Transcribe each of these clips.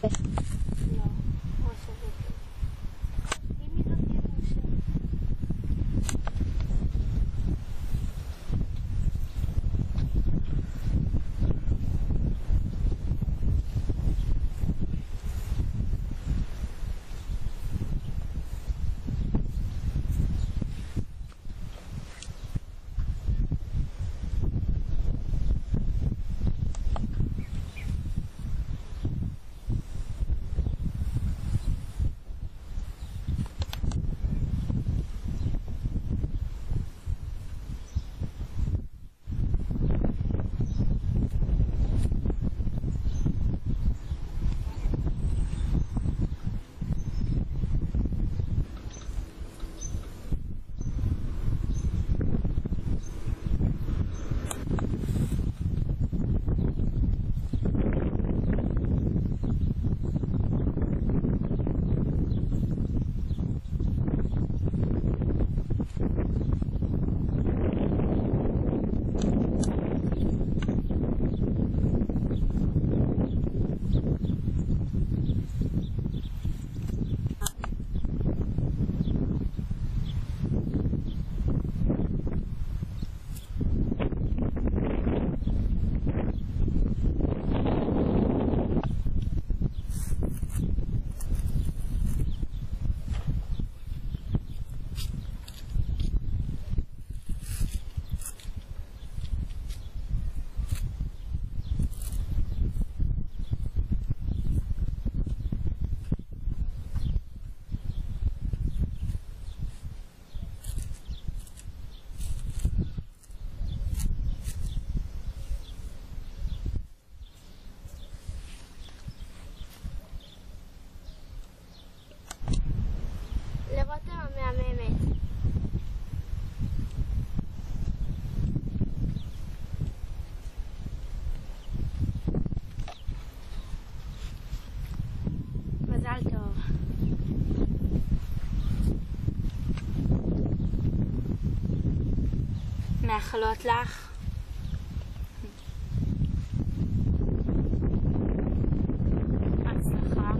לא, משה וגל. אם היא לא תהיה משה. לרותם המהממת. מזל טוב. מאחלות לך הצלחה.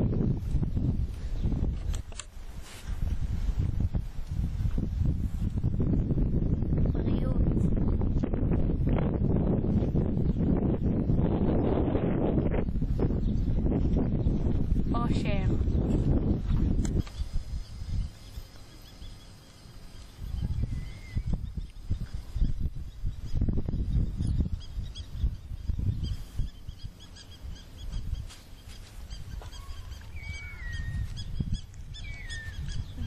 אושר.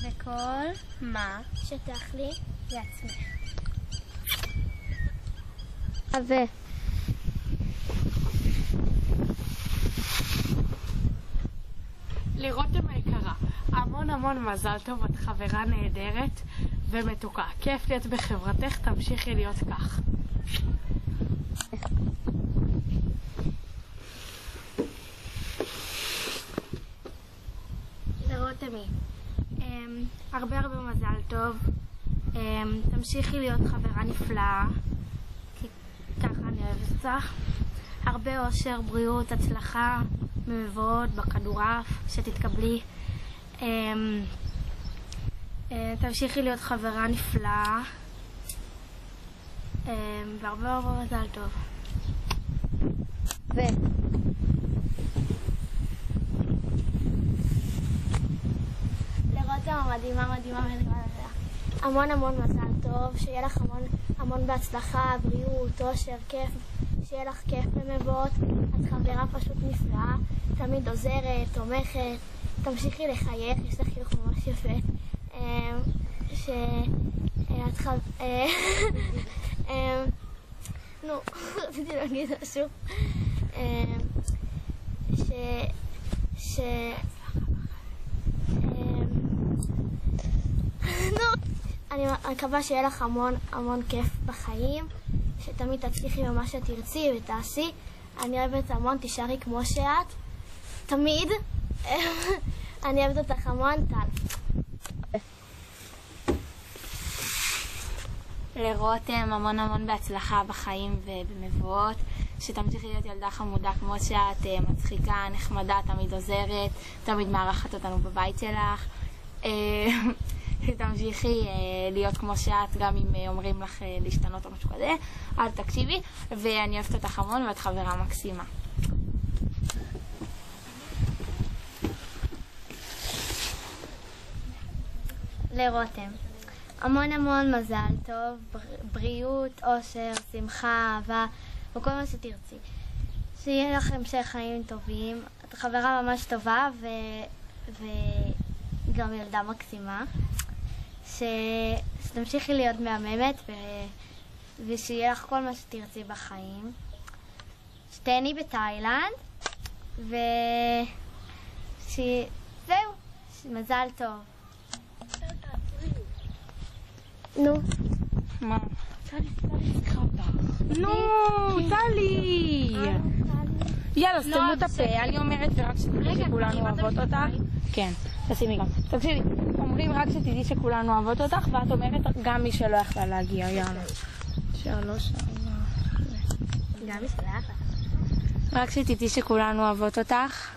וכל מה שתאכלי לעצמך. לרותם היקרה, המון מזל טוב, את חברה נהדרת ומתוקה. כיף להיות בחברתך, תמשיכי להיות כך. לרותמי, הרבה מזל טוב, תמשיכי להיות חברה נפלאה, כי ככה אני אוהבת אותך. הרבה אושר, בריאות, הצלחה במבואות, בכדורעף, שתתקבלי. תמשיכי להיות חברה נפלאה, והרבה מזל טוב. לרותם המדהימה, המון מזל טוב, שיהיה לך המון בהצלחה, בריאות, אושר, כיף, שיהיה לך כיף במבואות. את חברה פשוט נפלאה, תמיד עוזרת, תומכת, תמשיכי לחייך, יש לך חיוך ממש יפה. רציתי להגיד משהו. אני מקווה שיהיה לך המון כיף בחיים, שתמיד תצליחי במה שתרצי ותעשי. אני אוהבת המון, תישארי כמו שאת, תמיד. אני אוהבת אותך המון, טל. לרותם המון בהצלחה בחיים ובמבואות, שתמשיכי להיות ילדה חמודה כמו שאת, מצחיקה, נחמדה, תמיד עוזרת, תמיד מארחת אותנו בבית שלך. שתמשיכי להיות כמו שאת, גם אם אומרים לך להשתנות או משהו כזה, אל תקשיבי, ואני אוהבת אותך המון ואת חברה מקסימה. לרותם, המון המון מזל טוב, בריאות, אושר, שמחה, אהבה וכל מה שתרצי. שיהיה לך המשך חיים טובים. את חברה ממש טובה וגם ילדה מקסימה. שתמשיכי להיות מהממת ושיהיה לך כל מה שתרצי בחיים. שתהני בתאילנד וזהו, מזל טוב. נו. מה? נו, טלי! יאללה, סתמו את הפה, אני אומרת ורק שתדעי שכולנו אוהבות אותך. כן, תשימי גם. תקשיבי, אומרים רק שתדעי שכולנו אוהבות אותך, ואת אומרת גם מי שלא יכלה להגיע, יאללה. 3, 4. גם מי שלא יכלה. רק שתדעי שכולנו אוהבות אותך.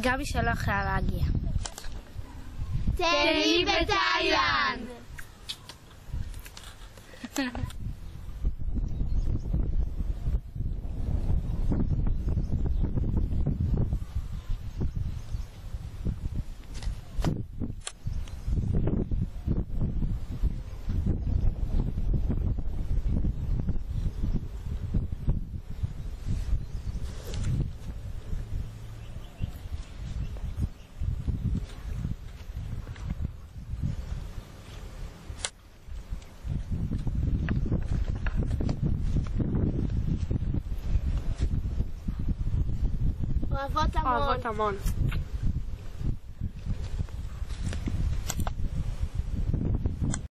גם מי שלא יכלה להגיע. תהני בתאילנד! אוהבות המון. אוהבות המון.